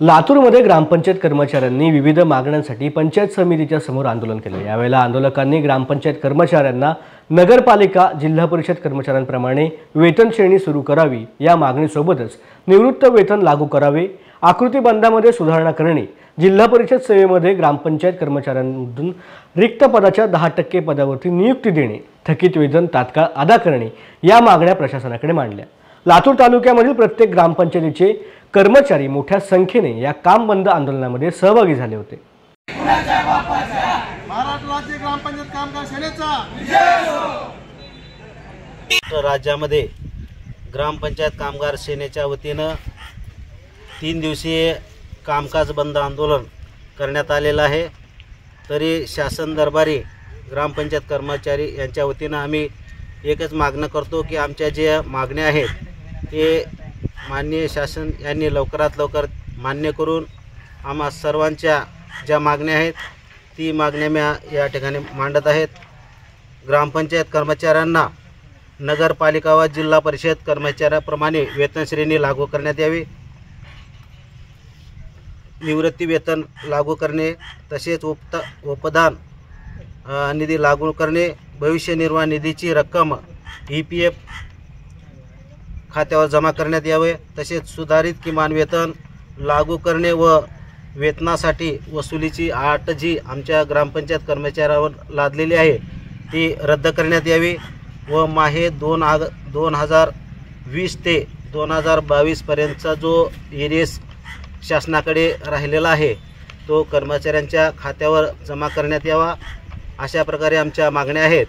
लातूरमध्ये ग्रामपंचायत कर्मचाऱ्यांनी विविध मागण्यांसाठी पंचायत समितीच्या समोर आंदोलन केले। यावेळेला आंदोलकांनी ग्रामपंचायत कर्मचाऱ्यांना नगरपालिका जिल्हा परिषद कर्मचाऱ्यांप्रमाणे वेतन श्रेणी सुरू करावी या मागणीसोबतच निवृत्त वेतन लागू करावे, आकृती बंधामध्ये सुधारणा करणे, जिल्हा परिषद सेवेमध्ये ग्रामपंचायत कर्मचाऱ्यांमधून रिक्त पदाच्या 10% पदावरती नियुक्ती देणे, थकीत वेतन तात्काळ अदा करणे या मागण्या प्रशासनाकडे मांडल्या। लातूर तालुक्यामधील प्रत्येक ग्रामपंचायतीचे कर्मचारी मोठ्या संख्येने या काम बंद आंदोलनामध्ये सहभागी झाले होते। महाराष्ट्र राज्य ग्रामपंचायत कामगार सेनेचा राज्यामध्ये ग्रामपंचायत कामगार सेनेच्या वतीनं 3 दिवसीय कामकाज बंद आंदोलन करण्यात आलेलं आहे। तरी शासन दरबारी ग्रामपंचायत कर्मचारी यांच्या वतीनं आम्ही एकच मागणं करतो की आमच्या ज्या मागण्या आहेत ते माननीय शासन यांनी लवकरात लवकर मान्य करून आम्हा सर्वांच्या ज्या मागण्या आहेत ती मागण्या मी या ठिकाणी मांडत आहेत। ग्रामपंचायत कर्मचाऱ्यांना नगरपालिका व जिल्हा परिषद कर्मचाऱ्याप्रमाणे वेतन श्रेणी लागू करण्यात यावी, निवृत्ती वेतन लागू करणे, तसेच उपदान निधी लागू करणे, भविष्य निर्वाह निधीची रक्कम EPF खात्यावर जमा करण्यात यावे, तसेच सुधारित किमान वेतन लागू करणे व वेतनासाठी वसुलीची अट जी आमच्या ग्रामपंचायत कर्मचाऱ्यावर लादलेली आहे ती रद्द करण्यात यावी व माहे 2020 ते 2022 पर्यंतचा जो एरियस शासनाकडे राहिलेला आहे तो कर्मचाऱ्यांच्या खात्यावर जमा करण्यात यावा। अशा प्रकारे आमच्या मागण्या आहेत।